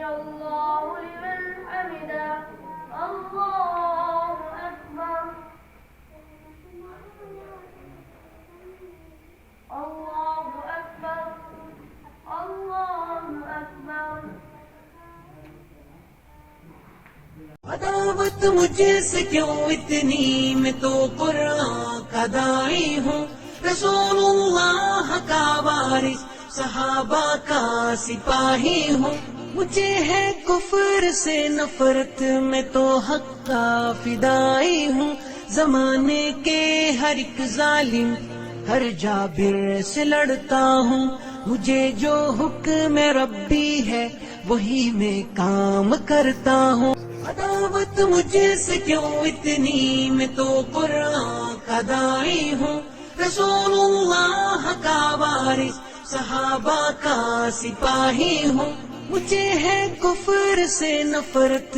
الله لمن حمده الله أكبر الله أكبر الله أكبر। अदावत मुझसे क्यों इतनी, मैं तो कुरान का दाई हूँ, रसूलुल्लाह का वारिस, सहाबा का सिपाही हूँ। मुझे है कुफर से नफरत, मैं तो हक का फिदाई हूँ। जमाने के हर एक जालिम, हर जाबिर से लड़ता हूँ। मुझे जो हुक्म रब्बी है वही मैं काम करता हूँ। अदावत मुझसे क्यों इतनी, मैं तो कुरान का दाई हूँ, रसूलुल्लाह का वारिस, सहाबा का सिपाही हूँ। मुझे है कुफर से नफरत।